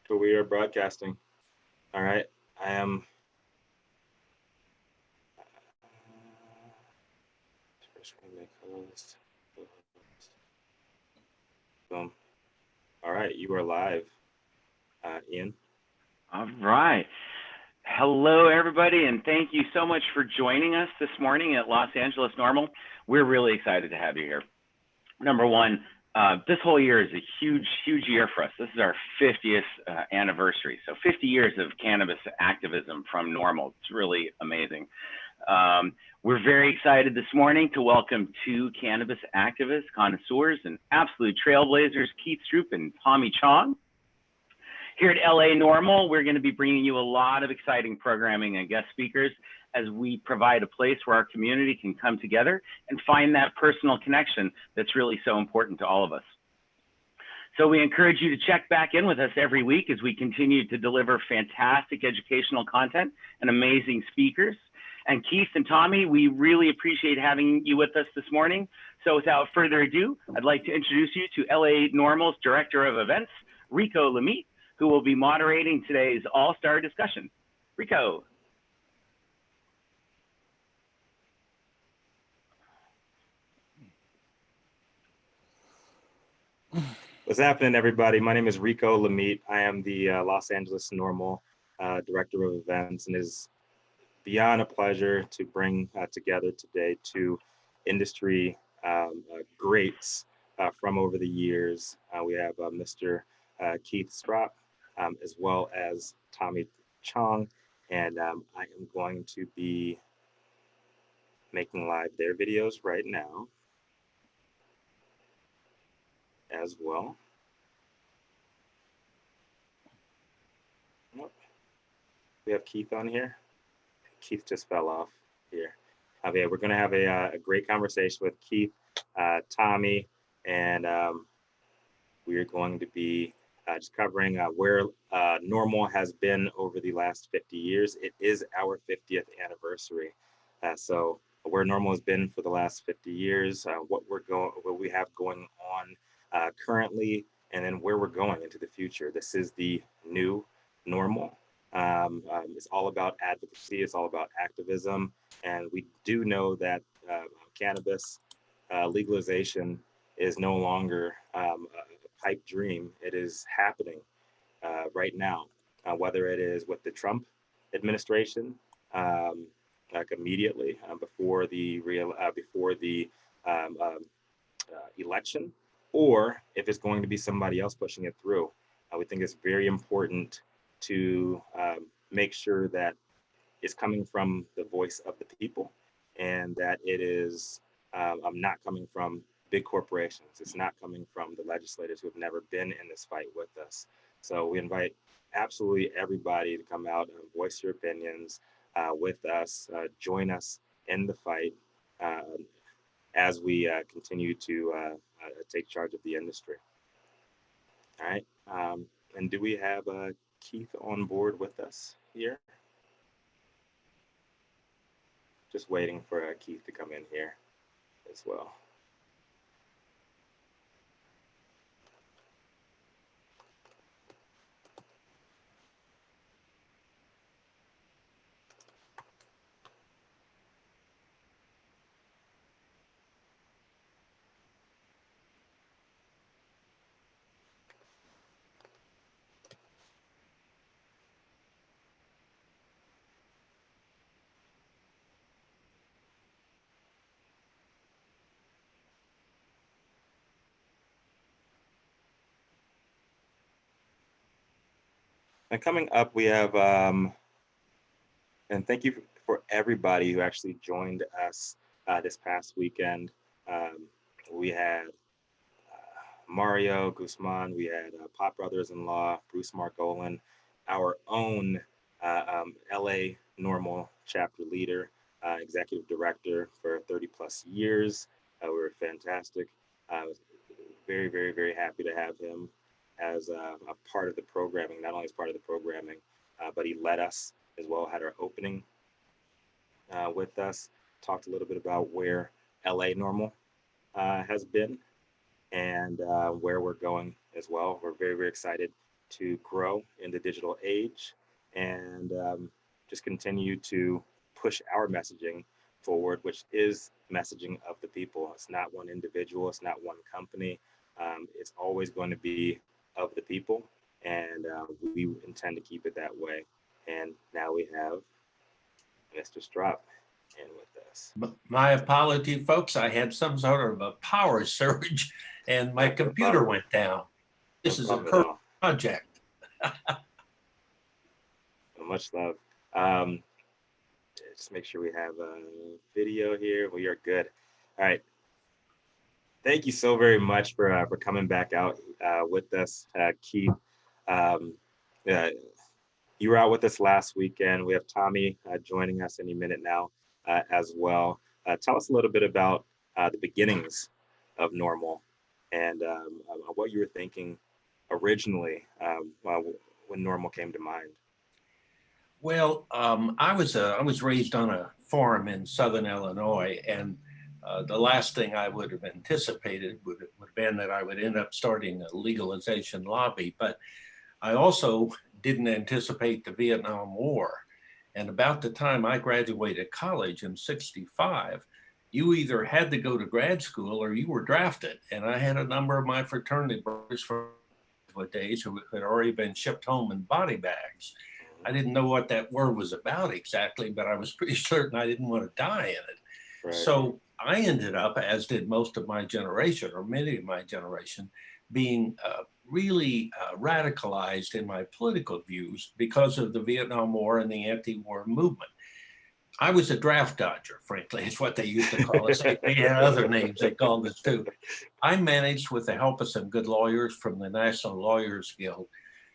but we are broadcasting. All right. I am. First make host. Boom. All right. You are live, Ian. All right. Hello, everybody, and thank you so much for joining us this morning at Los Angeles NORML. We're really excited to have you here. Number one, this whole year is a huge, huge year for us. This is our 50th anniversary. So 50 years of cannabis activism from NORML. It's really amazing. We're very excited this morning to welcome two cannabis activists, connoisseurs, and absolute trailblazers, Keith Stroup and Tommy Chong. Here at LA NORML, we're going to be bringing you a lot of exciting programming and guest speakers as we provide a place where our community can come together and find that personal connection that's really so important to all of us. So we encourage you to check back in with us every week as we continue to deliver fantastic educational content and amazing speakers. And Keith and Tommy, we really appreciate having you with us this morning. So without further ado, I'd like to introduce you to LA NORML's Director of Events, Rico Lamite, who will be moderating today's all-star discussion. Rico. What's happening, everybody? My name is Rico Lamite. I am the Los Angeles NORML Director of Events, and it is beyond a pleasure to bring together today two industry greats from over the years. We have Mr. Keith Stroup, as well as Tommy Chong, and I am going to be making live their videos right now as well. Nope. We have Keith on here. Keith just fell off here. Okay, we're going to have a great conversation with Keith, Tommy, and we are going to be just covering where NORML has been over the last 50 years. It is our 50th anniversary. So where NORML has been for the last 50 years, what we have going on currently, and then where we're going into the future. This is the new NORML. It's all about advocacy. It's all about activism. And we do know that cannabis legalization is no longer a pipe dream. It is happening right now, whether it is with the Trump administration, like immediately before the election, or if it's going to be somebody else pushing it through. We think it's very important to make sure that it's coming from the voice of the people, and that it is not coming from big corporations. It's not coming from the legislators who have never been in this fight with us. So we invite absolutely everybody to come out and voice your opinions with us, join us in the fight as we continue to take charge of the industry. All right. And do we have Keith on board with us here? Just waiting for Keith to come in here as well. And coming up, we have, and thank you for everybody who actually joined us this past weekend. We had Mario Guzman, we had Pop Brothers-in-Law, Bruce Margolin, our own LA NORML chapter leader, executive director for 30 plus years. We were fantastic. I was very, very, very happy to have him as a part of the programming, not only as part of the programming, but he led us as well, had our opening with us, talked a little bit about where LA NORML has been and where we're going as well. We're very, very excited to grow in the digital age and just continue to push our messaging forward, which is messaging of the people. It's not one individual, it's not one company. It's always going to be of the people, and we intend to keep it that way. And now we have Mr. Stroup in with us. My apology, folks. I had some sort of a power surge and my computer went down. This is a current project. Much love. Just make sure we have a video here. We are good. All right. Thank you so very much for coming back out with us, Keith. You were out with us last weekend. We have Tommy joining us any minute now as well. Tell us a little bit about the beginnings of NORML and what you were thinking originally when NORML came to mind. Well, I was raised on a farm in Southern Illinois, and the last thing I would have anticipated would have been that I would end up starting a legalization lobby. But I also didn't anticipate the Vietnam War. And about the time I graduated college in '65, you either had to go to grad school or you were drafted. And I had a number of my fraternity brothers from days who had already been shipped home in body bags. I didn't know what that war was about exactly, but I was pretty certain I didn't want to die in it. Right. So I ended up, as did most of my generation, or many of my generation, being really radicalized in my political views because of the Vietnam War and the anti-war movement. I was a draft dodger, frankly, is what they used to call us. They had other names they called us too. I managed, with the help of some good lawyers from the National Lawyers Guild,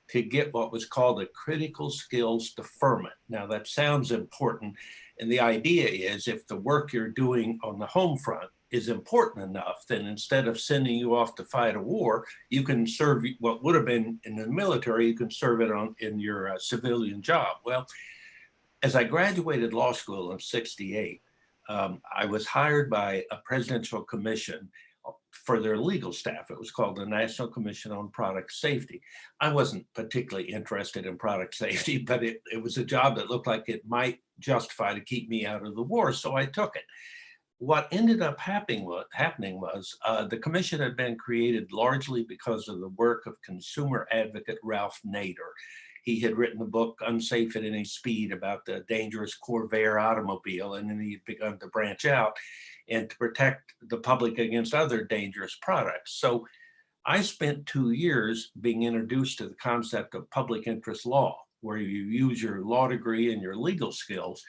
to get what was called a critical skills deferment. Now that sounds important. And the idea is, if the work you're doing on the home front is important enough, then instead of sending you off to fight a war, you can serve what would have been in the military, you can serve it in your civilian job. Well, as I graduated law school in '68, I was hired by a presidential commission for their legal staff. It was called the National Commission on Product Safety. I wasn't particularly interested in product safety, but it was a job that looked like it might justify to keep me out of the war, so I took it. What ended up happening was the commission had been created largely because of the work of consumer advocate Ralph Nader. He had written a book, Unsafe at Any Speed, about the dangerous Corvair automobile, and then he had begun to branch out and to protect the public against other dangerous products. So I spent 2 years being introduced to the concept of public interest law, where you use your law degree and your legal skills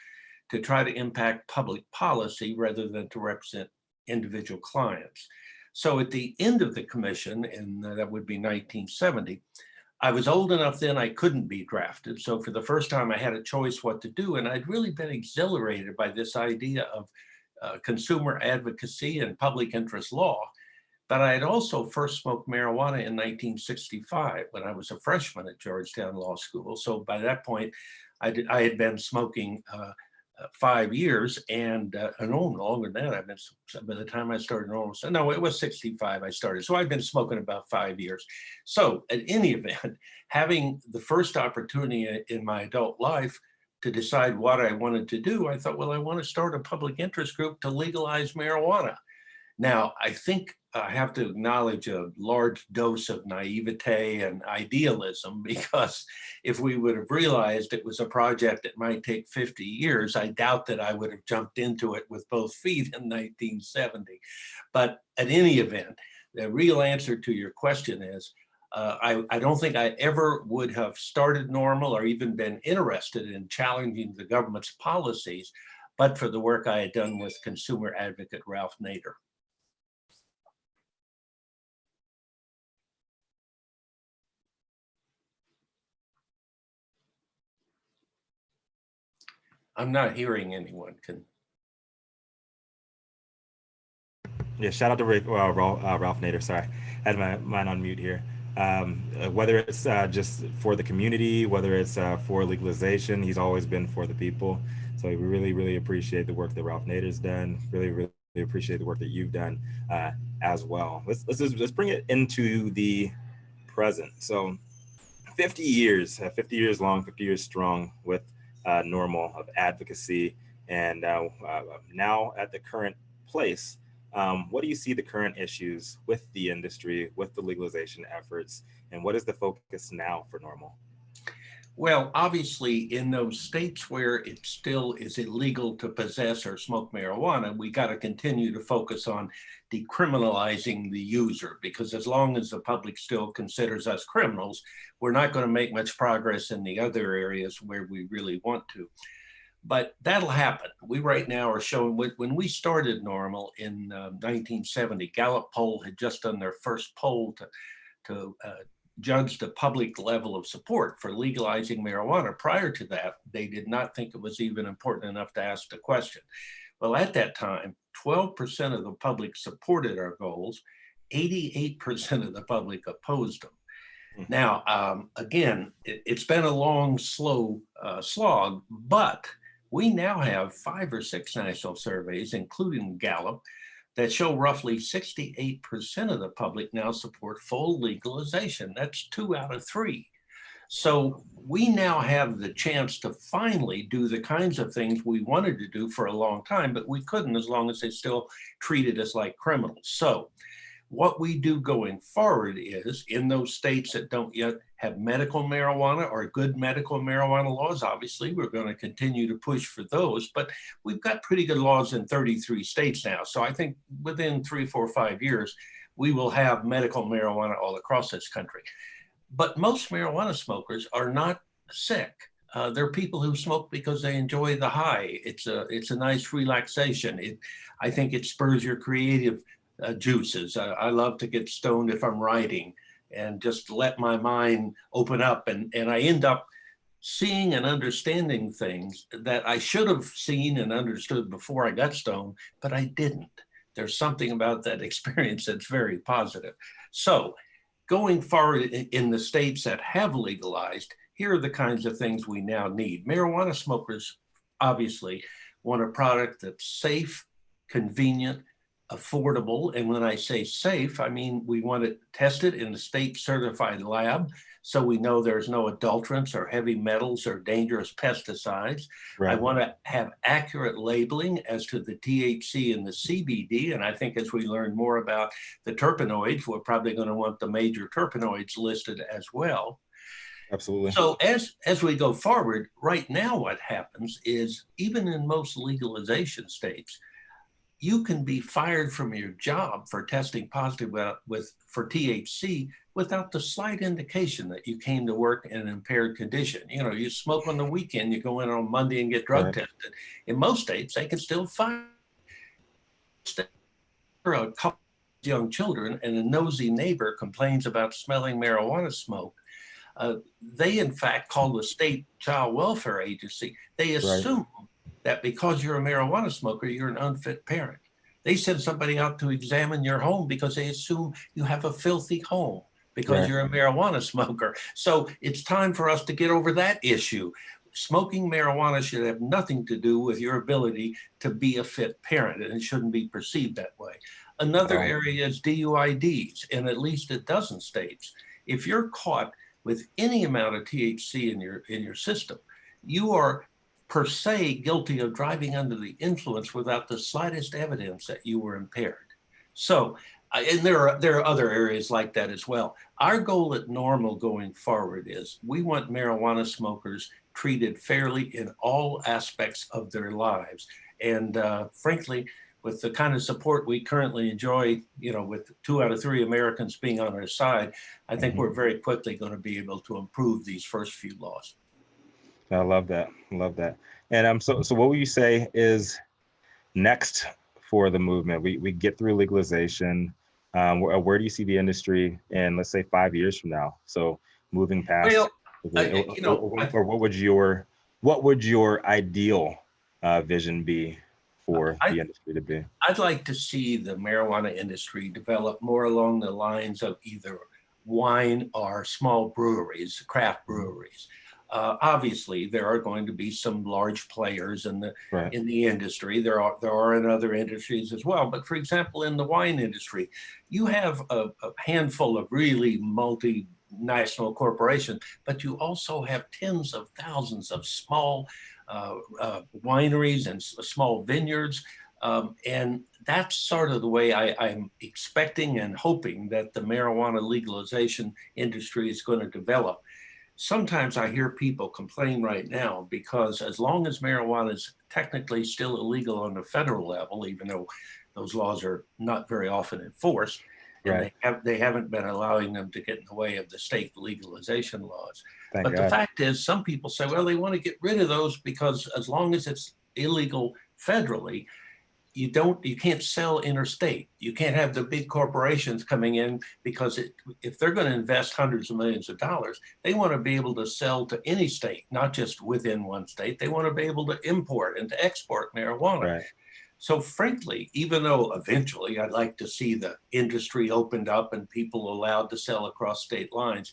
to try to impact public policy rather than to represent individual clients. So at the end of the commission, and that would be 1970, I was old enough then I couldn't be drafted. So for the first time I had a choice what to do. And I'd really been exhilarated by this idea of consumer advocacy and public interest law. But I had also first smoked marijuana in 1965 when I was a freshman at Georgetown Law School. So by that point, I had been smoking 5 years, and no, longer than that. I've been, by the time I started NORML, so no, it was '65 I started. So I've been smoking about 5 years. So at any event, having the first opportunity in my adult life to decide what I wanted to do, I thought, well, I want to start a public interest group to legalize marijuana. Now, I think I have to acknowledge a large dose of naivete and idealism, because if we would have realized it was a project that might take 50 years, I doubt that I would have jumped into it with both feet in 1970. But at any event, the real answer to your question is, I don't think I ever would have started NORML or even been interested in challenging the government's policies, but for the work I had done with consumer advocate Ralph Nader. I'm not hearing anyone. Yeah, shout out to Ralph Nader. Sorry, I had mine on mute here. Whether it's just for the community, whether it's for legalization, he's always been for the people. So we really, really appreciate the work that Ralph Nader's done. Really, really appreciate the work that you've done as well. Let's bring it into the present. So 50 years, 50 years long, 50 years strong with NORML of advocacy. And now at the current place, what do you see the current issues with the industry, with the legalization efforts, and what is the focus now for NORML? Well, obviously, in those states where it still is illegal to possess or smoke marijuana, we got to continue to focus on decriminalizing the user, because as long as the public still considers us criminals, we're not going to make much progress in the other areas where we really want to. But that'll happen. We right now are showing, when we started NORML in 1970, Gallup poll had just done their first poll to judge the public level of support for legalizing marijuana. Prior to that, they did not think it was even important enough to ask the question. Well, at that time, 12% of the public supported our goals, 88% of the public opposed them. Now, again, it's been a long, slow slog, but we now have 5 or 6 national surveys, including Gallup, that show roughly 68% of the public now support full legalization. That's 2 out of 3. So we now have the chance to finally do the kinds of things we wanted to do for a long time, but we couldn't as long as they still treated us like criminals. So what we do going forward is, in those states that don't yet have medical marijuana or good medical marijuana laws, obviously we're going to continue to push for those, but we've got pretty good laws in 33 states now. So I think within 3, 4, 5 years, we will have medical marijuana all across this country. But most marijuana smokers are not sick. They're people who smoke because they enjoy the high. It's a nice relaxation. I think it spurs your creative juices. I love to get stoned if I'm writing and just let my mind open up. And I end up seeing and understanding things that I should have seen and understood before I got stoned, but I didn't. There's something about that experience that's very positive. So going forward in the states that have legalized, here are the kinds of things we now need. Marijuana smokers obviously want a product that's safe, convenient, affordable. And when I say safe, I mean we want it tested in a state certified lab so we know there's no adulterants or heavy metals or dangerous pesticides. Right. I want to have accurate labeling as to the THC and the CBD. And I think as we learn more about the terpenoids, we're probably going to want the major terpenoids listed as well. Absolutely. So as we go forward, right now what happens is, even in most legalization states, you can be fired from your job for testing positive for THC without the slight indication that you came to work in an impaired condition. You know, you smoke on the weekend, you go in on Monday and get drug tested. In most states, they can still fire a couple of young children, and a nosy neighbor complains about smelling marijuana smoke. They, in fact, call the state child welfare agency. They assume that because you're a marijuana smoker, you're an unfit parent. They send somebody out to examine your home because they assume you have a filthy home because you're a marijuana smoker. So it's time for us to get over that issue. Smoking marijuana should have nothing to do with your ability to be a fit parent, and it shouldn't be perceived that way. Another area is DUIDs in at least a dozen states. If you're caught with any amount of THC in your system, you are per se guilty of driving under the influence without the slightest evidence that you were impaired. So, and there are other areas like that as well. Our goal at NORML going forward is we want marijuana smokers treated fairly in all aspects of their lives. And frankly, with the kind of support we currently enjoy, you know, with 2 out of 3 Americans being on our side, I think we're very quickly going to be able to improve these first few laws. I love that. Love that. And so what would you say is next for the movement? We get through legalization. Where do you see the industry in, let's say, 5 years from now? So moving past, or what would your ideal vision be for the industry to be? I'd like to see the marijuana industry develop more along the lines of either wine or small breweries, craft breweries. Obviously, there are going to be some large players in the industry. There are in other industries as well. But for example, in the wine industry, you have a handful of really national corporations, but you also have tens of thousands of small wineries and small vineyards. And that's sort of the way I'm expecting and hoping that the marijuana legalization industry is going to develop. Sometimes I hear people complain right now because as long as marijuana is technically still illegal on the federal level, even though those laws are not very often enforced, and they haven't been allowing them to get in the way of the state legalization laws. Thank But God. the fact is, some people say, well, they want to get rid of those because as long as it's illegal federally, you can't sell interstate. You can't have the big corporations coming in because if they're going to invest hundreds of millions of dollars, they want to be able to sell to any state, not just within one state. They want to be able to import and to export marijuana. Right. So frankly, even though eventually I'd like to see the industry opened up and people allowed to sell across state lines,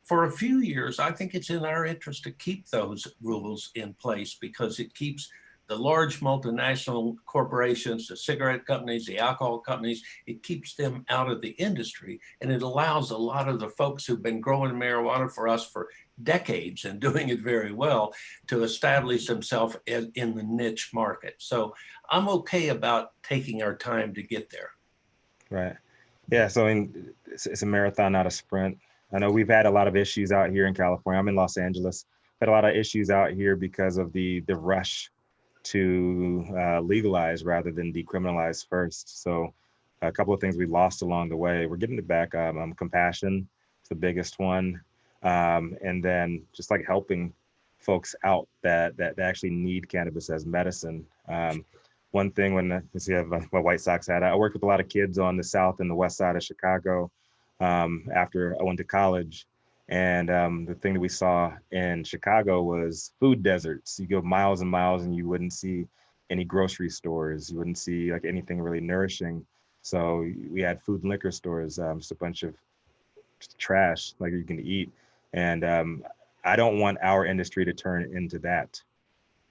for a few years, I think it's in our interest to keep those rules in place because it keeps the large multinational corporations, the cigarette companies, the alcohol companies, it keeps them out of the industry. And it allows a lot of the folks who've been growing marijuana for us for decades and doing it very well to establish themselves in the niche market. So I'm okay about taking our time to get there. Right. Yeah. So it's a marathon, not a sprint. I know we've had a lot of issues out here in California. I'm in Los Angeles. Had a lot of issues out here because of the rush to legalize rather than decriminalize first. So a couple of things we lost along the way. We're getting it back. Compassion is the biggest one. And then just like helping folks out that actually need cannabis as medicine. One thing when I have my White Sox hat, I worked with a lot of kids on the south and the west side of Chicago after I went to college. And the thing that we saw in Chicago was food deserts. You go miles and miles and you wouldn't see any grocery stores. You wouldn't see like anything really nourishing. So we had food and liquor stores, just a bunch of trash like you can eat. And I don't want our industry to turn into that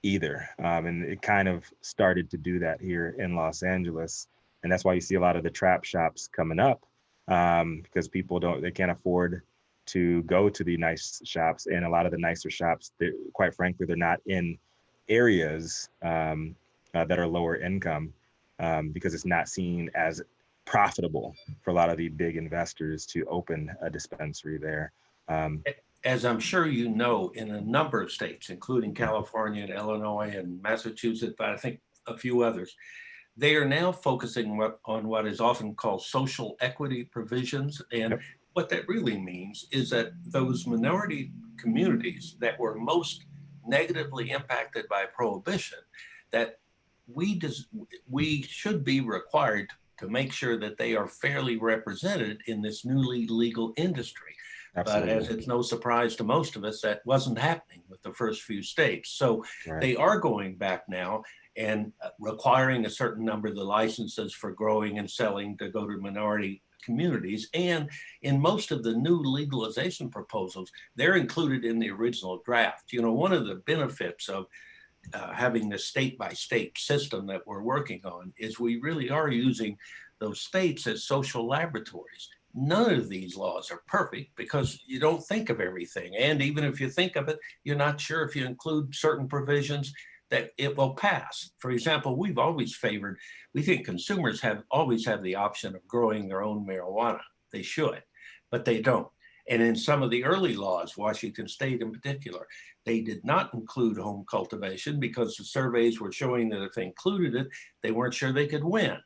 either. And it kind of started to do that here in Los Angeles. And that's why you see a lot of the trap shops coming up because people they can't afford to go to the nice shops, and a lot of the nicer shops, quite frankly, they're not in areas that are lower income because it's not seen as profitable for a lot of the big investors to open a dispensary there. As I'm sure you know, in a number of states, including California and Illinois and Massachusetts, but I think a few others, they are now focusing on what is often called social equity provisions. And yep. What that really means is that those minority communities that were most negatively impacted by prohibition, that we should be required to make sure that they are fairly represented in this newly legal industry. Absolutely. But as it's no surprise to most of us, that wasn't happening with the first few states. So right. They are going back now and requiring a certain number of the licenses for growing and selling to go to minority communities. And in most of the new legalization proposals, they're included in the original draft. You know, one of the benefits of having the state-by-state system that we're working on is we really are using those states as social laboratories. None of these laws are perfect because you don't think of everything. And even if you think of it, you're not sure if you include certain provisions that it will pass. For example, we've always favored, we think consumers always have the option of growing their own marijuana. They should, but they don't. And in some of the early laws, Washington State in particular, they did not include home cultivation because the surveys were showing that if they included it, they weren't sure they could win.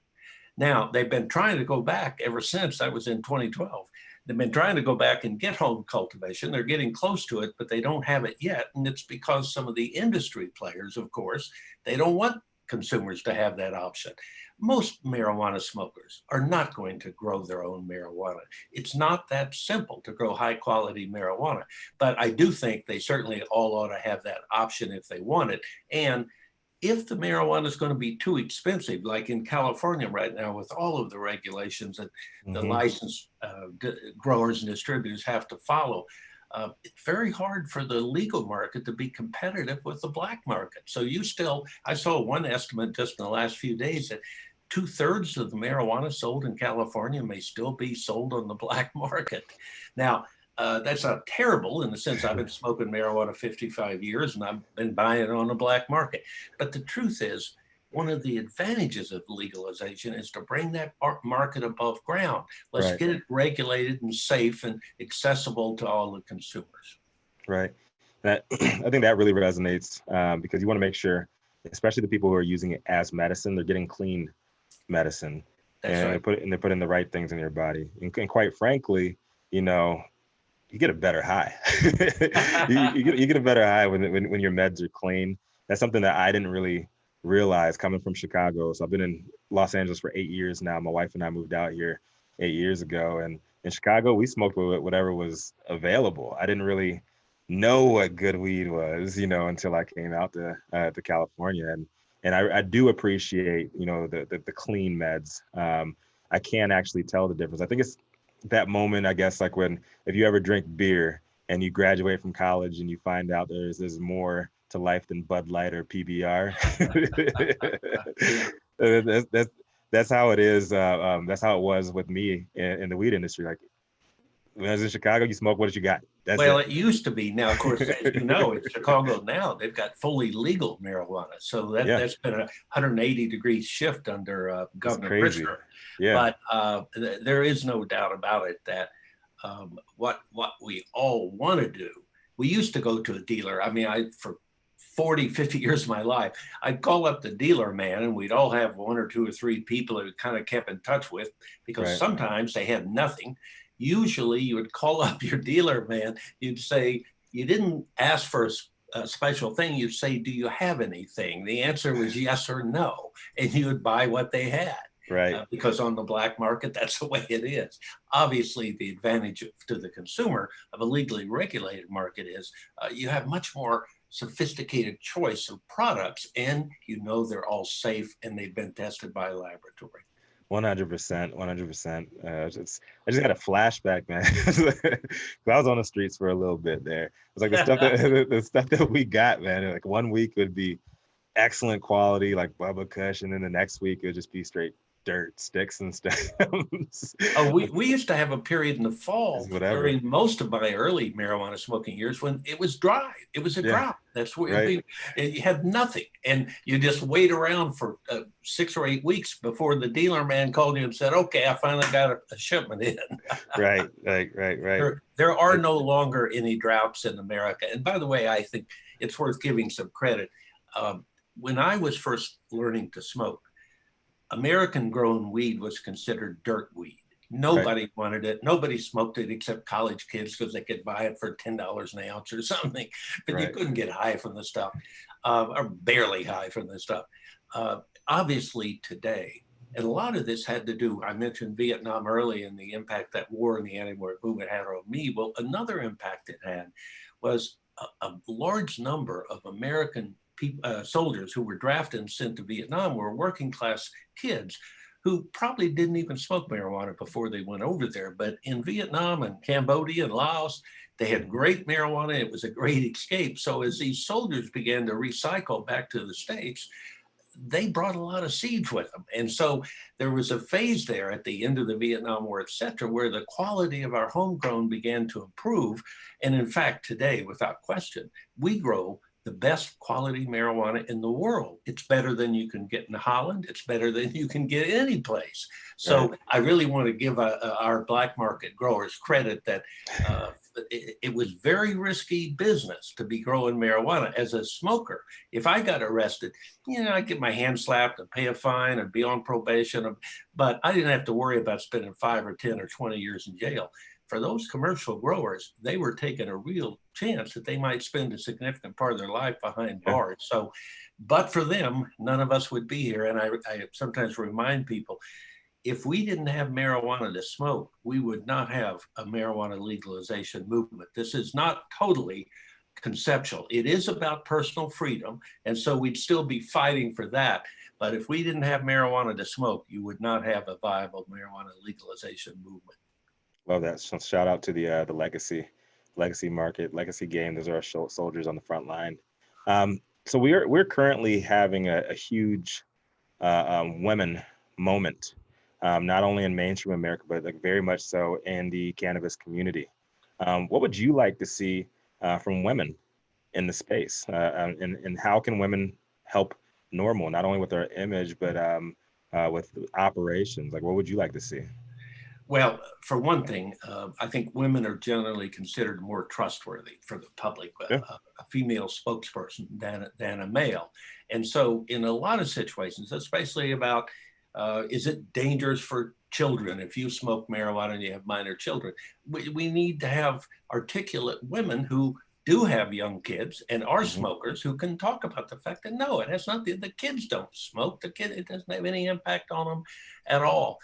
Now, they've been trying to go back ever since. That was in 2012. They've been trying to go back and get home cultivation. They're getting close to it, but they don't have it yet. And it's because some of the industry players, of course, they don't want consumers to have that option. Most marijuana smokers are not going to grow their own marijuana. It's not that simple to grow high quality marijuana, but I do think they certainly all ought to have that option if they want it. And if the marijuana is going to be too expensive, like in California right now with all of the regulations that the licensed growers and distributors have to follow, it's very hard for the legal market to be competitive with the black market. So I saw one estimate just in the last few days that 2/3 of the marijuana sold in California may still be sold on the black market. Now, That's not terrible in the sense I've been smoking marijuana 55 years and I've been buying it on the black market. But the truth is, one of the advantages of legalization is to bring that market above ground. Let's get it regulated and safe and accessible to all the consumers. Right. That I think that really resonates because you want to make sure, especially the people who are using it as medicine, they're getting clean medicine. That's and right. they're putting the right things in your body. And quite frankly, you get a better high. you get a better high when your meds are clean. That's something that I didn't really realize coming from Chicago. So I've been in Los Angeles for 8 years now. My wife and I moved out here 8 years ago. And in Chicago, we smoked whatever was available. I didn't really know what good weed was, until I came out to California. And I do appreciate, the clean meds. I can actually tell the difference. I think it's that moment, I guess, like if you ever drink beer and you graduate from college and you find out there's more to life than Bud Light or PBR. That's how it is. That's how it was with me in the weed industry. Like when I was in Chicago, you smoke what you got. It used to be. Now, of course, as you know, in Chicago now, they've got fully legal marijuana. So that's been a 180-degree shift under Governor Pritzker. Yeah. But there is no doubt about it that what we all want to do, we used to go to a dealer. I mean, for 40, 50 years of my life, I'd call up the dealer man and we'd all have one or two or three people that we kind of kept in touch with because sometimes they had nothing. Usually you would call up your dealer man, you'd say, you didn't ask for a special thing, you'd say, do you have anything? The answer was yes or no, and you would buy what they had. Right. Because on the black market, that's the way it is. Obviously, the advantage to the consumer of a legally regulated market is you have much more sophisticated choice of products, and they're all safe and they've been tested by a laboratory. 100%. I just had a flashback, man. I was on the streets for a little bit there. It was like the stuff that we got, man. Like 1 week would be excellent quality, like Bubba Kush, and then the next week it would just be straight dirt, sticks and stems. We used to have a period in the fall during most of my early marijuana smoking years when it was dry. It was a drought. That's where you had nothing. And you just wait around for 6 or 8 weeks before the dealer man called you and said, okay, I finally got a shipment in. Right. There are no longer any droughts in America. And by the way, I think it's worth giving some credit. When I was first learning to smoke, American grown weed was considered dirt weed. Nobody wanted it. Nobody smoked it except college kids because they could buy it for $10 an ounce or something. But you couldn't get high from the stuff, or barely high from the stuff. Obviously today, and a lot of this had to do, I mentioned Vietnam early and the impact that war and the anti-war movement had on me. Well, another impact it had was a large number of American soldiers who were drafted and sent to Vietnam were working class kids who probably didn't even smoke marijuana before they went over there. But in Vietnam and Cambodia and Laos, they had great marijuana. It was a great escape. So as these soldiers began to recycle back to the States, they brought a lot of seeds with them. And so there was a phase there at the end of the Vietnam War, et cetera, where the quality of our homegrown began to improve. And in fact, today, without question, we grow the best quality marijuana in the world. It's better than you can get in Holland. It's better than you can get any place. So I really want to give our black market growers credit that it was very risky business to be growing marijuana. As a smoker, if I got arrested, I'd get my hand slapped and pay a fine and be on probation, but I didn't have to worry about spending 5 or 10 or 20 years in jail. For those commercial growers, they were taking a real chance that they might spend a significant part of their life behind bars. So, but for them, none of us would be here. And I sometimes remind people, if we didn't have marijuana to smoke, we would not have a marijuana legalization movement. This is not totally conceptual. It is about personal freedom. And so we'd still be fighting for that. But if we didn't have marijuana to smoke, you would not have a viable marijuana legalization movement. Love that. So shout out to the legacy market, legacy game. Those are our soldiers on the front line. So we're currently having a huge women moment, not only in mainstream America, but like very much so in the cannabis community. What would you like to see from women in the space? And how can women help NORML, not only with their image, but with operations? Like, what would you like to see? Well, for one thing, I think women are generally considered more trustworthy for the public, Yeah. a female spokesperson than a male. And so in a lot of situations, especially about, is it dangerous for children if you smoke marijuana and you have minor children? We need to have articulate women who do have young kids and are smokers who can talk about the fact that no, it has not, the kids don't smoke, it doesn't have any impact on them at all.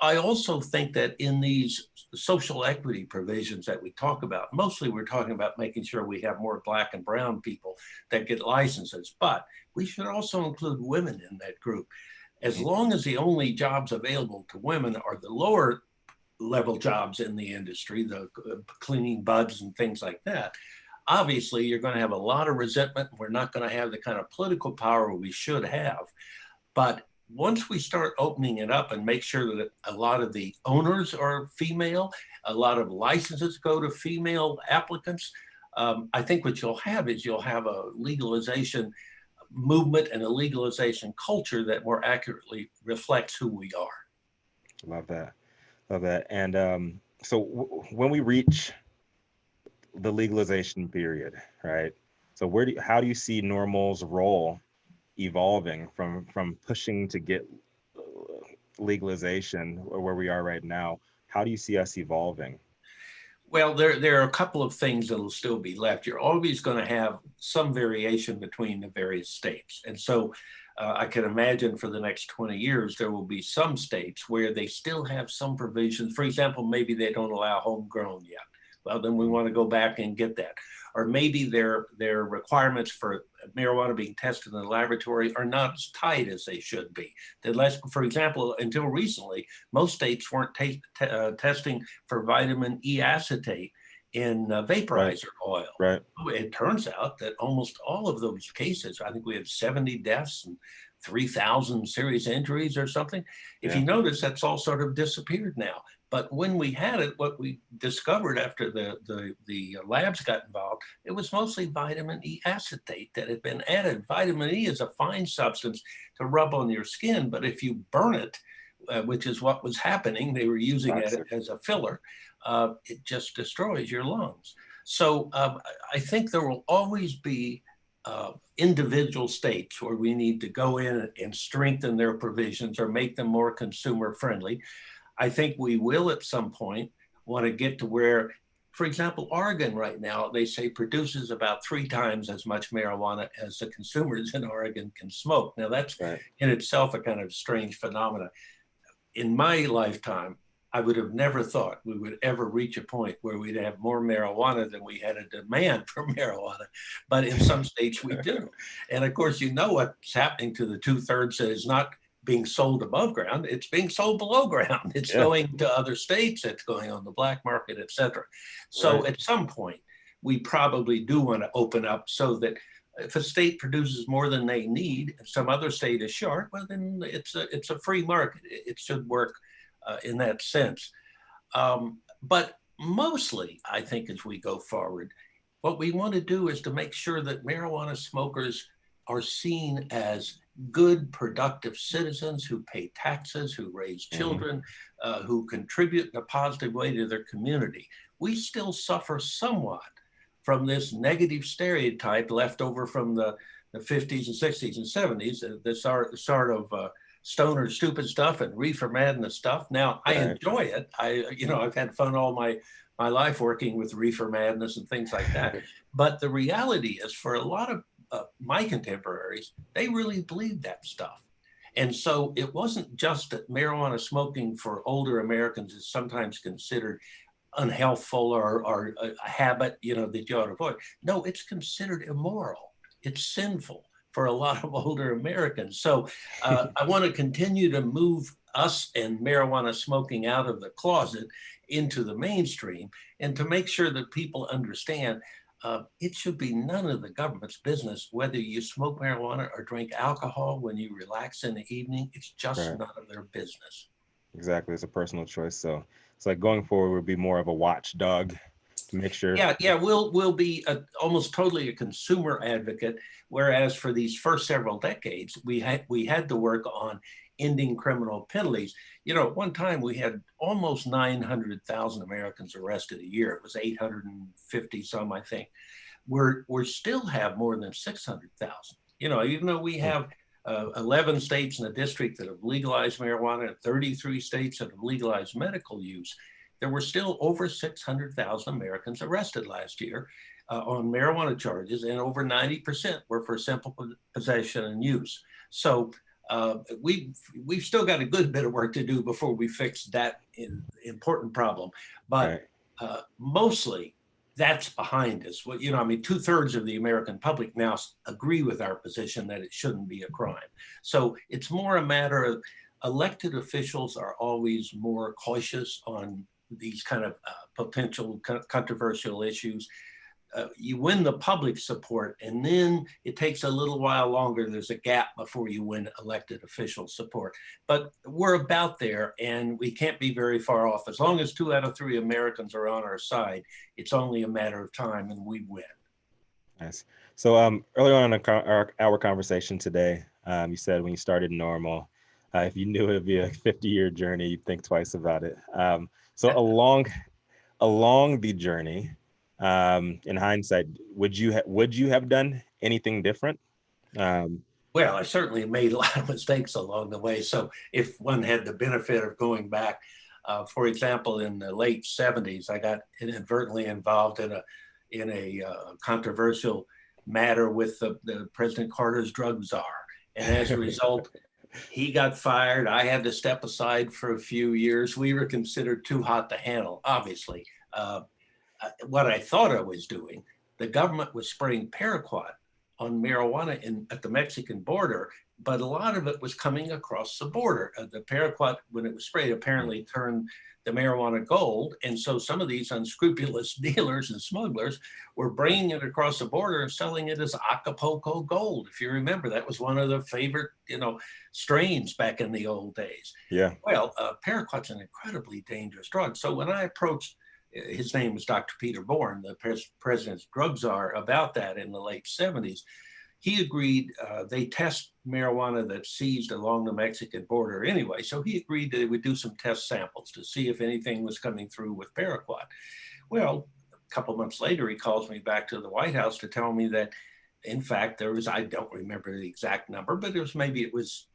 I also think that in these social equity provisions that we talk about, mostly we're talking about making sure we have more Black and brown people that get licenses, but we should also include women in that group. As long as the only jobs available to women are the lower level jobs in the industry, the cleaning buds and things like that, obviously you're going to have a lot of resentment. We're not going to have the kind of political power we should have. But once we start opening it up and make sure that a lot of the owners are female, a lot of licenses go to female applicants, I think what you'll have is you'll have a legalization movement and a legalization culture that more accurately reflects who we are. Love that. Love that. And so when we reach the legalization period, right? So how do you see NORML's role evolving from pushing to get legalization where we are right now? How do you see us evolving? Well, there are a couple of things that'll still be left. You're always going to have some variation between the various states. And so I can imagine for the next 20 years, there will be some states where they still have some provisions. For example, maybe they don't allow homegrown yet. Well, then we want to go back and get that. Or maybe their requirements for marijuana being tested in the laboratory are not as tight as they should be. For example, until recently, most states weren't testing for vitamin E acetate in vaporizer oil. Right. It turns out that almost all of those cases, I think we have 70 deaths and 3,000 serious injuries or something. If you notice, that's all sort of disappeared now. But when we had it, what we discovered after the labs got involved, it was mostly vitamin E acetate that had been added. Vitamin E is a fine substance to rub on your skin, but if you burn it, which is what was happening, they were using it as a filler, it just destroys your lungs. So I think there will always be individual states where we need to go in and strengthen their provisions or make them more consumer friendly. I think we will at some point want to get to where, for example, Oregon right now, they say produces about 3 times as much marijuana as the consumers in Oregon can smoke. Now that's in itself a kind of strange phenomenon. In my lifetime, I would have never thought we would ever reach a point where we'd have more marijuana than we had a demand for marijuana. But in some states we do. And of course, you know what's happening to the 2/3 that is not being sold above ground, it's being sold below ground. It's going to other states, it's going on the black market, et cetera. So at some point, we probably do want to open up so that if a state produces more than they need, if some other state is short, well, then it's a free market. It should work in that sense. But mostly, I think as we go forward, what we want to do is to make sure that marijuana smokers are seen as good, productive citizens who pay taxes, who raise children, who contribute in a positive way to their community. We still suffer somewhat from this negative stereotype left over from the 50s and 60s and 70s, this sort of stoner stupid stuff and reefer madness stuff. Now I enjoy it. I've had fun all my life working with reefer madness and things like that. But the reality is, for a lot of my contemporaries, they really believed that stuff. And so it wasn't just that marijuana smoking for older Americans is sometimes considered unhealthful or a habit, that you ought to avoid. No, it's considered immoral. It's sinful for a lot of older Americans. So I want to continue to move us and marijuana smoking out of the closet into the mainstream, and to make sure that people understand it should be none of the government's business whether you smoke marijuana or drink alcohol when you relax in the evening. It's just none of their business. Exactly. It's a personal choice. So it's like going forward would be more of a watchdog to make sure? Yeah, we'll be almost totally a consumer advocate, whereas for these first several decades, we had to work on ending criminal penalties. You know, at one time we had almost 900,000 Americans arrested a year. It was 850 some, I think. We still have more than 600,000. You know, even though we have 11 states in the district that have legalized marijuana, and 33 states that have legalized medical use, there were still over 600,000 Americans arrested last year on marijuana charges, and over 90% were for simple possession and use. So we've still got a good bit of work to do before we fix that important problem. But mostly that's behind us. Well, you know, I mean, 2/3 of the American public now agree with our position that it shouldn't be a crime. So it's more a matter of elected officials are always more cautious on these kind of potential controversial issues. You win the public support, and then it takes a little while longer. There's a gap before you win elected official support. But we're about there, and we can't be very far off. As long as 2 out of 3 Americans are on our side, it's only a matter of time, and we win. Nice. So earlier on in our conversation today, you said when you started NORML, if you knew it would be a 50-year journey, you'd think twice about it. So along the journey, in hindsight, would you have done anything different? Well, I certainly made a lot of mistakes along the way. So if one had the benefit of going back, for example, in the late 70s, I got inadvertently involved in a controversial matter with the President Carter's drug czar. And as a result, he got fired. I had to step aside for a few years. We were considered too hot to handle, obviously. What I thought I was doing, the government was spraying paraquat on marijuana at the Mexican border, but a lot of it was coming across the border. The paraquat, when it was sprayed, apparently turned the marijuana gold. And so some of these unscrupulous dealers and smugglers were bringing it across the border and selling it as Acapulco gold. If you remember, that was one of the favorite, strains back in the old days. Yeah. Well, paraquat's an incredibly dangerous drug. So when I approached, his name was Dr. Peter Bourne, the president's drug czar, about that in the late 70s, he agreed they test marijuana that's seized along the Mexican border anyway. So he agreed that they would do some test samples to see if anything was coming through with paraquat. Well, a couple months later, he calls me back to the White House to tell me that, in fact, there was, I don't remember the exact number, but it was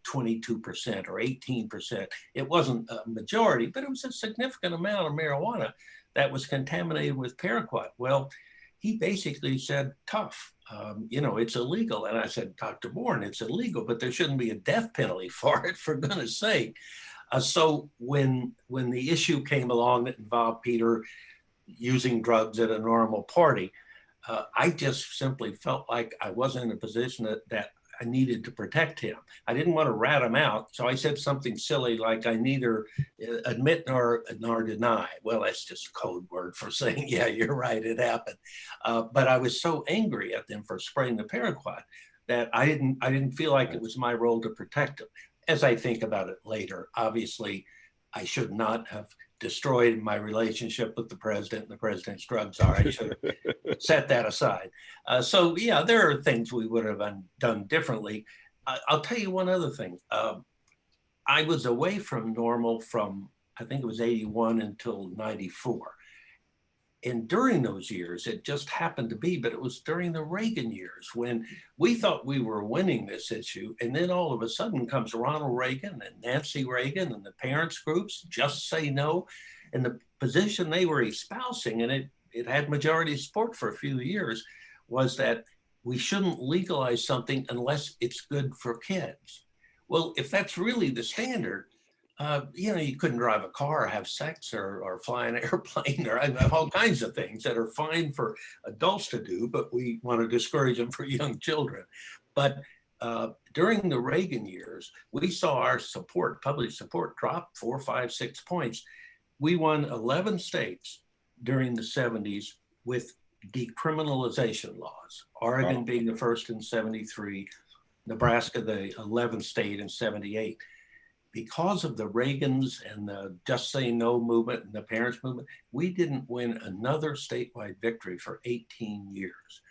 22% or 18%. It wasn't a majority, but it was a significant amount of marijuana that was contaminated with paraquat. Well, he basically said, tough, it's illegal. And I said, Dr. Bourne, it's illegal, but there shouldn't be a death penalty for it, for goodness sake. So when the issue came along that involved Peter using drugs at a NORML party, I just simply felt like I wasn't in a position that I needed to protect him. I didn't want to rat him out. So I said something silly like, I neither admit nor deny. Well, that's just code word for saying, yeah, you're right, it happened. But I was so angry at them for spraying the paraquat that I didn't feel like it was my role to protect him. As I think about it later, obviously, I should not have destroyed my relationship with the president and the president's drug czar. I should have set that aside. So yeah, there are things we would have done differently. I'll tell you one other thing. I was away from NORML from, I think it was 81 until 94. And during those years, it just happened to be, but it was during the Reagan years when we thought we were winning this issue. And then all of a sudden comes Ronald Reagan and Nancy Reagan and the parents groups, Just Say No. And the position they were espousing, and it had majority support for a few years, was that we shouldn't legalize something unless it's good for kids. Well, if that's really the standard, you couldn't drive a car or have sex or fly an airplane or have all kinds of things that are fine for adults to do, but we want to discourage them for young children. But during the Reagan years, we saw our public support drop 4, 5, 6 points. We won 11 states during the 70s with decriminalization laws, Oregon being the first in 73, Nebraska the 11th state in 78. because of the Reagans and the Just Say No movement and the parents movement, we didn't win another statewide victory for 18 years.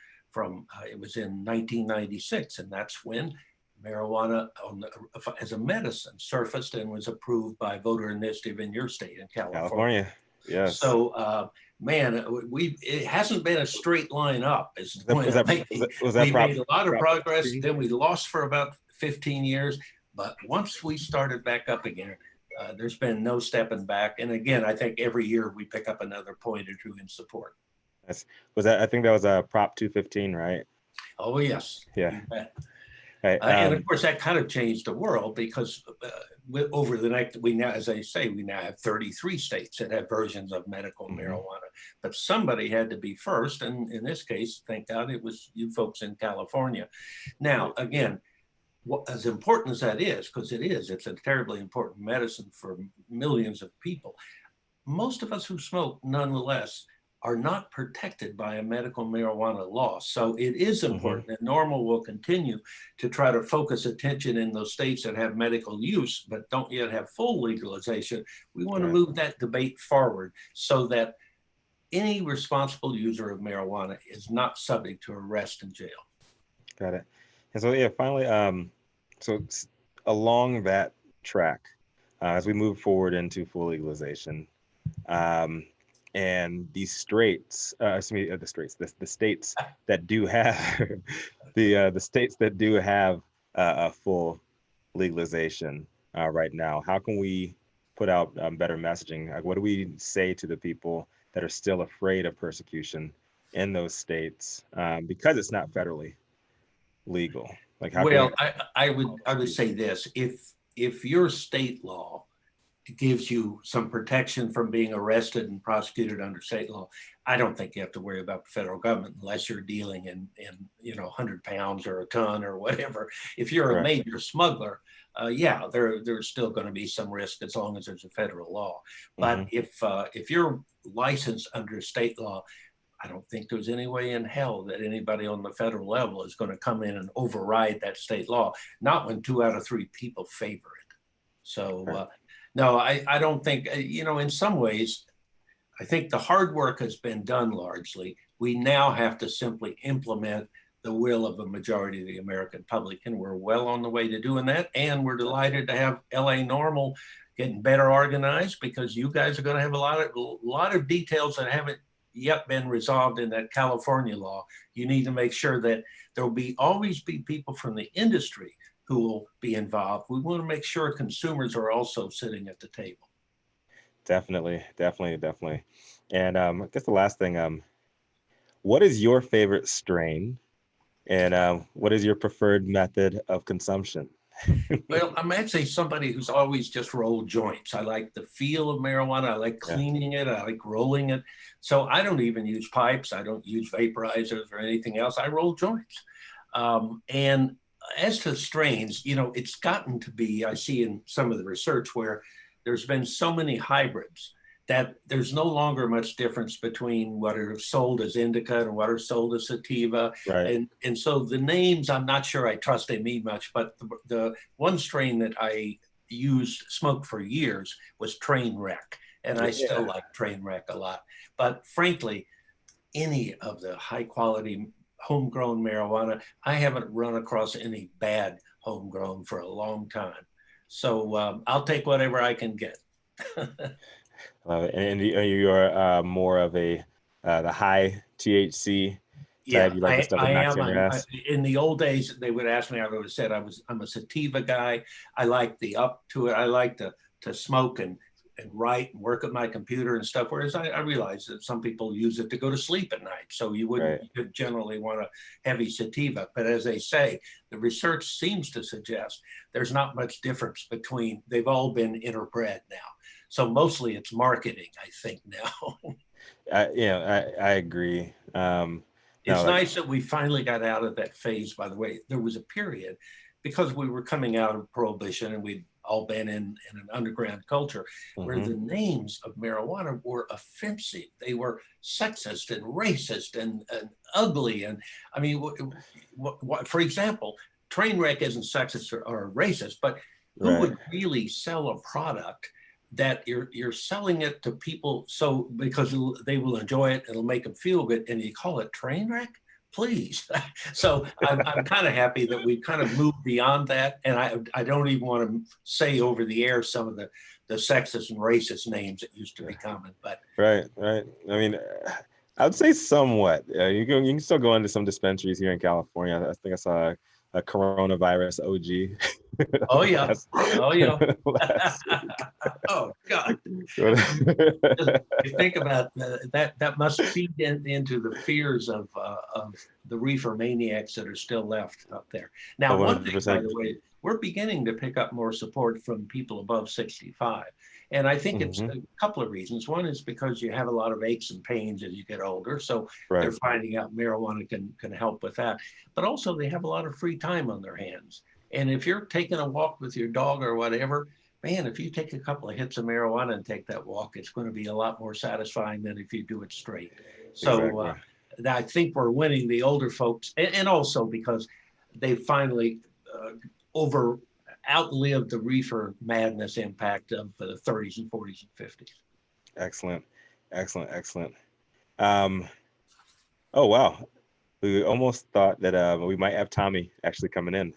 It was in 1996, and that's when marijuana as a medicine surfaced and was approved by voter initiative in your state, in California. Yes. So, man, it hasn't been a straight line up. Was that we made a lot of progress, then we lost for about 15 years. But once we started back up again, there's been no stepping back. And again, I think every year we pick up another point or two in support. I think that was a Prop 215, right? Oh, yes. Yeah. Right, and of course, that kind of changed the world because over the next, as I say, we now have 33 states that have versions of medical marijuana. But somebody had to be first. And in this case, thank God it was you folks in California. Now, again, as important as that is, because it's a terribly important medicine for millions of people. Most of us who smoke, nonetheless, are not protected by a medical marijuana law. So it is important, and NORML will continue to try to focus attention in those states that have medical use, but don't yet have full legalization. We want to move that debate forward so that any responsible user of marijuana is not subject to arrest and jail. Got it. And so, yeah, finally, so along that track, as we move forward into full legalization, and the states that do have the states that do have a full legalization right now, how can we put out better messaging? Like, what do we say to the people that are still afraid of persecution in those states because it's not federally legal? Like, how I would say this: if your state law gives you some protection from being arrested and prosecuted under state law, I don't think you have to worry about the federal government unless you're dealing in 100 pounds or a ton or whatever. If you're a major smuggler, there's still going to be some risk as long as there's a federal law. But if you're licensed under state law, I don't think there's any way in hell that anybody on the federal level is going to come in and override that state law, not when 2 out of 3 people favor it. So, no, I don't think, in some ways, I think the hard work has been done largely. We now have to simply implement the will of a majority of the American public, and we're well on the way to doing that. And we're delighted to have LA NORML getting better organized, because you guys are going to have a lot of details that haven't yet been resolved in that California law. You need to make sure that there will always be people from the industry who will be involved. We want to make sure consumers are also sitting at the table. Definitely. And I guess the last thing, what is your favorite strain, and what is your preferred method of consumption? Well, I'm actually somebody who's always just rolled joints. I like the feel of marijuana. I like cleaning it. I like rolling it. So I don't even use pipes. I don't use vaporizers or anything else. I roll joints. And as to strains, it's gotten to be, I see in some of the research where there's been so many hybrids that there's no longer much difference between what are sold as indica and what are sold as sativa. Right. And so the names, I'm not sure I trust they mean much, but the one strain that I smoked for years was Trainwreck. And I still like Trainwreck a lot. But frankly, any of the high quality homegrown marijuana, I haven't run across any bad homegrown for a long time. So I'll take whatever I can get. Love it. And you are more of the high THC type. Yeah, You like the stuff that knocks you on your ass? In the old days, they would ask me, I would have said I'm a sativa guy. I like the up to it. I like to smoke and write and work at my computer and stuff. Whereas I realize that some people use it to go to sleep at night. So you wouldn't generally want a heavy sativa. But as they say, the research seems to suggest there's not much difference between, they've all been interbred now. So mostly it's marketing, I think now. I agree. It's nice that we finally got out of that phase, by the way. There was a period, because we were coming out of Prohibition and we'd all been in an underground culture where the names of marijuana were offensive. They were sexist and racist and ugly. And I mean, for example, Trainwreck isn't sexist or racist, but who Right. would really sell a product that you're selling it to people so because they will enjoy it, it'll make them feel good, and you call it train wreck? Please. So I'm kind of happy that we've kind of moved beyond that, and I don't even want to say over the air some of the sexist and racist names that used to be common, but Right. I mean, I would say somewhat. You can still go into some dispensaries here in California. I think I saw a coronavirus OG oh yeah, last, oh yeah. last Oh God. week. You think about that must feed into the fears of the reefer maniacs that are still left up there. Oh, Now, one thing, by 100%. the way, we're beginning to pick up more support from people above 65. And I think it's Hmm. a couple of reasons. One is because you have a lot of aches and pains as you get older. So they're Right. finding out marijuana can help with that. But also they have a lot of free time on their hands. And if you're taking a walk with your dog or whatever, man, if you take a couple of hits of marijuana and take that walk, it's going to be a lot more satisfying than if you do it straight. So Exactly. I think we're winning the older folks, and also because they finally over outlived the reefer madness impact of the 30s and 40s and 50s. Excellent. Excellent. Excellent. Um, oh, wow. We almost thought that we might have Tommy actually coming in.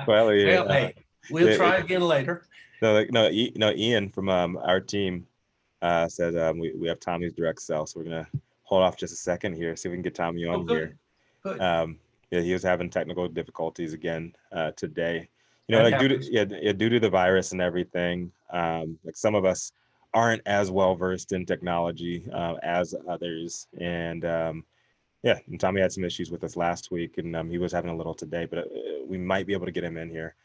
Finally, Well, hey, we'll it, try it, again later. no, no, Ian from our team said we have Tommy's direct cell, so we're gonna hold off just a second here, see if we can get Tommy Oh, on good, here. good. Yeah, he was having technical difficulties again today. That Like due to happens. due to the virus and everything, like some of us aren't as well versed in technology as others, and yeah, and Tommy had some issues with us last week, and he was having a little today, but we might be able to get him in here.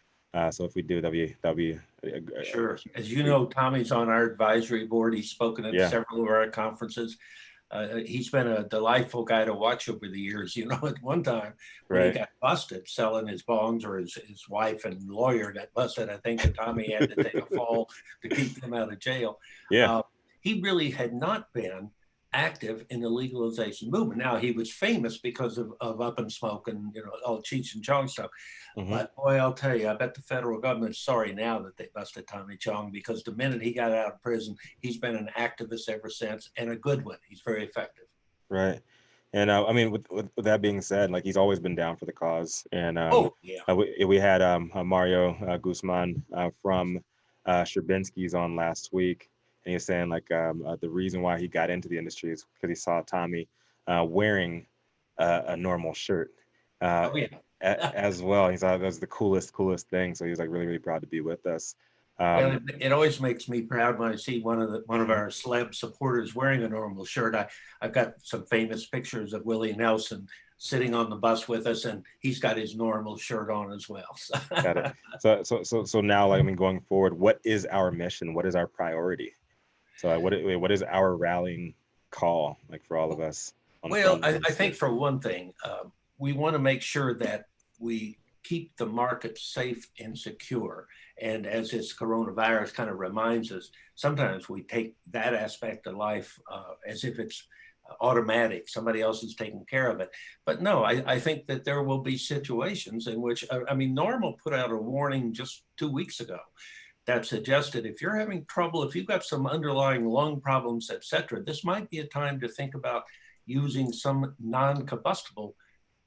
So if we do, that'll be a Sure. huge As you treat. know, Tommy's on our advisory board. He's spoken at Yeah, several of our conferences. He's been a delightful guy to watch over the years. You know, at one time when he right. got busted selling his bongs, or his wife and lawyer got busted, I think that Tommy had to take a fall to keep them out of jail. Yeah. Uh, he really had not been active in the legalization movement. Now he was famous because of Up and Smoke and all Cheech and Chong stuff. Hmm. But boy, I'll tell you, I bet the federal government's sorry now that they busted Tommy Chong, because the minute he got out of prison, he's been an activist ever since, and a good one. He's very effective. Right. And I mean, with that being said, like he's always been down for the cause. And Oh, yeah. we had Mario Guzman from Stravinsky's on last week, and he was saying like the reason why he got into the industry is because he saw Tommy wearing a NORML shirt Oh, yeah. as well. He thought that was the coolest thing. So he was like really proud to be with us. Well, Um, it always makes me proud when I see one of our celeb supporters wearing a NORML shirt. I've got some famous pictures of Willie Nelson sitting on the bus with us, and he's got his NORML shirt on as well. got it. So now, like I mean, going forward, what is our mission? What is our priority? So what is our rallying call like for all of us on the Well, front I lines think here? for one thing, we want to make sure that we keep the market safe and secure. And as this coronavirus kind of reminds us, sometimes we take that aspect of life as if it's automatic. Somebody else is taking care of it. But no, I think that there will be situations in which, I mean, NORML put out a warning just 2 weeks ago that suggested if you're having trouble, if you've got some underlying lung problems, et cetera, this might be a time to think about using some non-combustible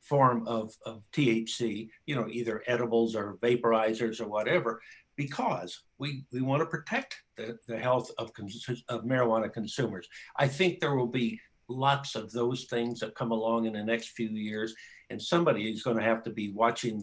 form of THC, either edibles or vaporizers or whatever, because we want to protect the health of marijuana consumers. I think there will be lots of those things that come along in the next few years, and somebody is going to have to be watching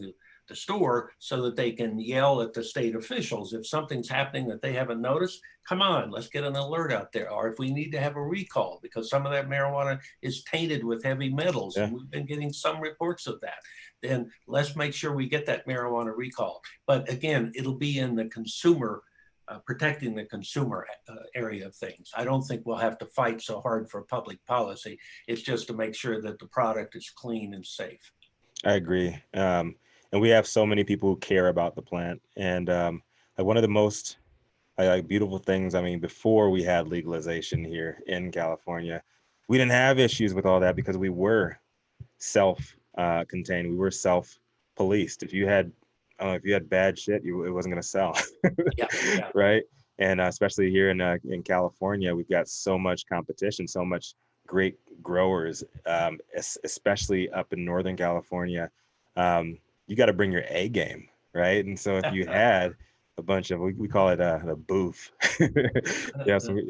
the store so that they can yell at the state officials if something's happening that they haven't noticed. Come on, let's get an alert out there. Or if we need to have a recall because some of that marijuana is tainted with heavy metals, Yeah, and we've been getting some reports of that, then let's make sure we get that marijuana recall. But again, it'll be in the consumer, protecting the consumer area of things. I don't think we'll have to fight so hard for public policy. It's just to make sure that the product is clean and safe. I agree. And we have so many people who care about the plant. And like one of the most like beautiful things, I mean, before we had legalization here in California, we didn't have issues with all that because we were self contained. We were self policed. If you had I don't know, if you had bad shit, it wasn't going to sell. Yeah, yeah. Right. And especially here in California, we've got so much competition, so much great growers, especially up in Northern California. You got to bring your A game, right? And so if you had a bunch of, we call it a booth. If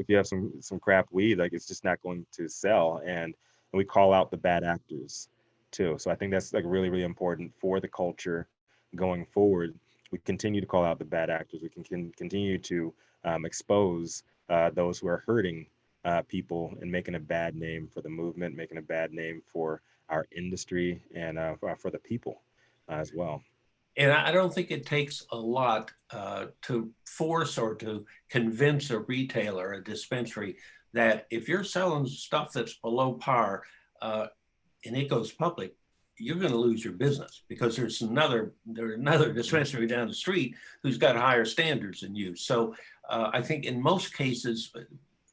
you have some crap weed, like it's just not going to sell. And we call out the bad actors too. So I think that's like really, really important for the culture going forward. We continue to call out the bad actors. We can continue to expose those who are hurting people and making a bad name for the movement, making a bad name for our industry and for the people as well. And I don't think it takes a lot to force or to convince a retailer, a dispensary, that if you're selling stuff that's below par and it goes public, you're going to lose your business because there's another dispensary down the street who's got higher standards than you. So I think in most cases,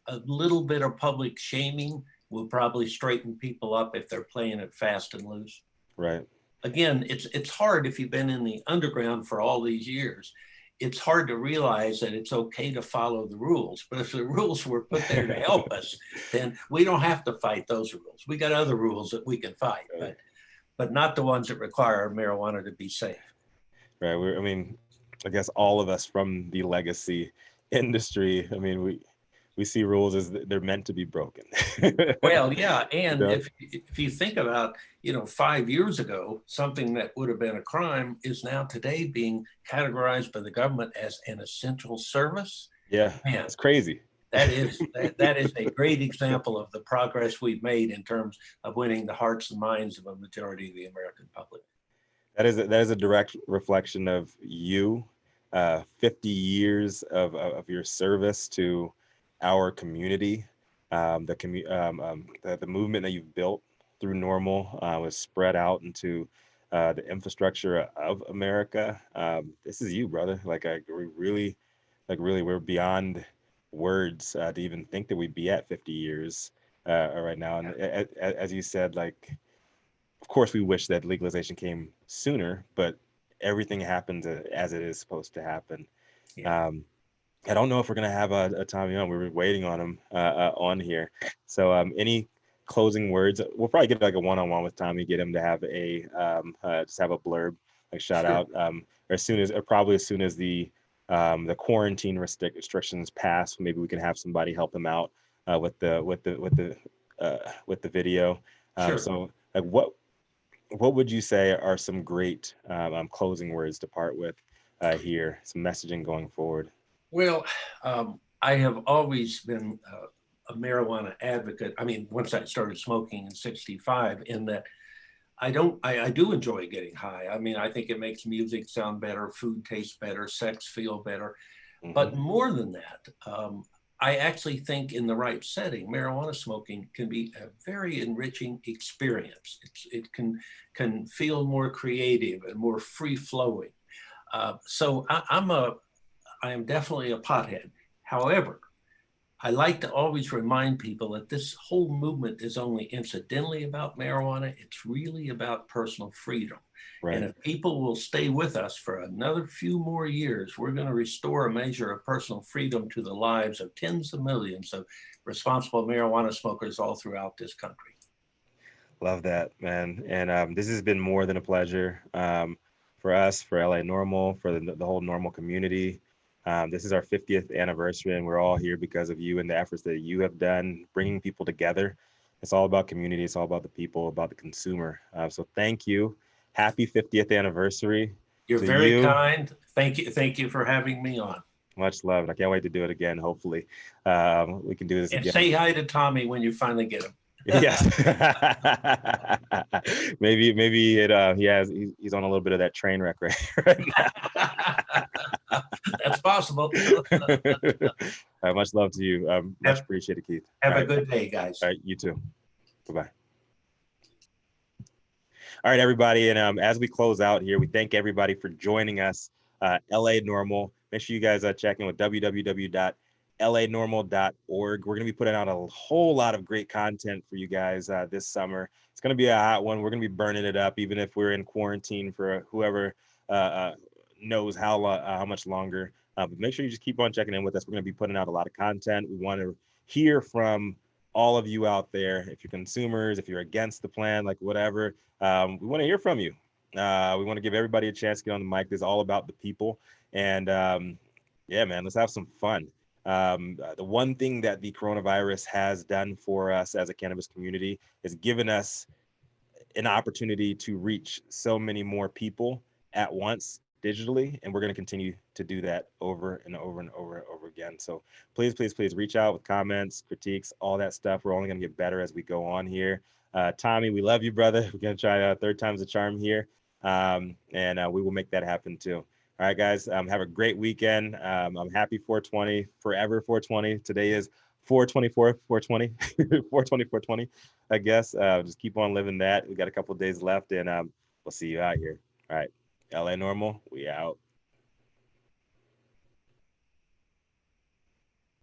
a little bit of public shaming will probably straighten people up if they're playing it fast and loose. Right. Again, it's hard if you've been in the underground for all these years. It's hard to realize that it's okay to follow the rules. But if the rules were put there to help us, then we don't have to fight those rules. We got other rules that we can fight, but not the ones that require marijuana to be safe. Right. I mean, I guess all of us from the legacy industry, I mean, we see rules as they're meant to be broken. Well, yeah, and You know? if you think about, 5 years ago, something that would have been a crime is now today being categorized by the government as an essential service. Yeah, Man, it's crazy. that is a great example of the progress we've made in terms of winning the hearts and minds of a majority of the American public. That is a direct reflection of you, 50 years of your service to our community. The movement that you've built through NORML was spread out into the infrastructure of America. This is you, brother. We're beyond words to even think that we'd be at 50 years right now. And as you said, like, of course, we wish that legalization came sooner, but everything happens as it is supposed to happen. Yeah. I don't know if we're gonna have a Tommy on. We were waiting on him on here. So, any closing words? We'll probably get like a one-on-one with Tommy, get him to have just have a blurb, like shout Sure. out, probably as soon as the quarantine restrictions pass. Maybe we can have somebody help him out with the video. Sure. So, like, what would you say are some great closing words to part with here? Some messaging going forward. Well, I have always been a marijuana advocate. I mean, once I started smoking in '65, in that I do enjoy getting high. I mean, I think it makes music sound better, food taste better, sex feel better. Mm-hmm. But more than that, I actually think in the right setting, marijuana smoking can be a very enriching experience. It can feel more creative and more free flowing. So I am definitely a pothead. However, I like to always remind people that this whole movement is only incidentally about marijuana. It's really about personal freedom. Right. And if people will stay with us for another few more years, we're going to restore a measure of personal freedom to the lives of tens of millions of responsible marijuana smokers all throughout this country. Love that, man. And this has been more than a pleasure for us, for LA NORML, for the whole NORML community. This is our 50th anniversary, and we're all here because of you and the efforts that you have done, bringing people together. It's all about community. It's all about the people, about the consumer. So thank you. Happy 50th anniversary. You're very kind. Thank you. Thank you for having me on. Much love. I can't wait to do it again. Hopefully, we can do this again. And say hi to Tommy when you finally get him. Yes. maybe he's on a little bit of that train wreck right now. That's possible. Much love to you. Much appreciated, Keith. Have a good day, guys. All right, you too. Bye-bye. All right, everybody. And as we close out here, we thank everybody for joining us. LA NORML. Make sure you guys check in with www.lanorml.org. We're going to be putting out a whole lot of great content for you guys this summer. It's going to be a hot one. We're going to be burning it up, even if we're in quarantine for whoever knows how much longer. But make sure you just keep on checking in with us. We're going to be putting out a lot of content. We want to hear from all of you out there. If you're consumers, if you're against the plan, like whatever, we want to hear from you. We want to give everybody a chance to get on the mic. This is all about the people. And yeah, man, let's have some fun. The one thing that the coronavirus has done for us as a cannabis community is given us an opportunity to reach so many more people at once digitally, and we're going to continue to do that over and over and over and over again. So please, please, please reach out with comments, critiques, all that stuff. We're only going to get better as we go on here. Tommy, we love you, brother. We're going to try third time's a charm here, and we will make that happen too. All right, guys, have a great weekend. I'm happy 420, forever 420. Today is 424, 420, 420, 420, I guess. Just keep on living that. We got a couple of days left, and we'll see you out here. All right, LA NORML, we out.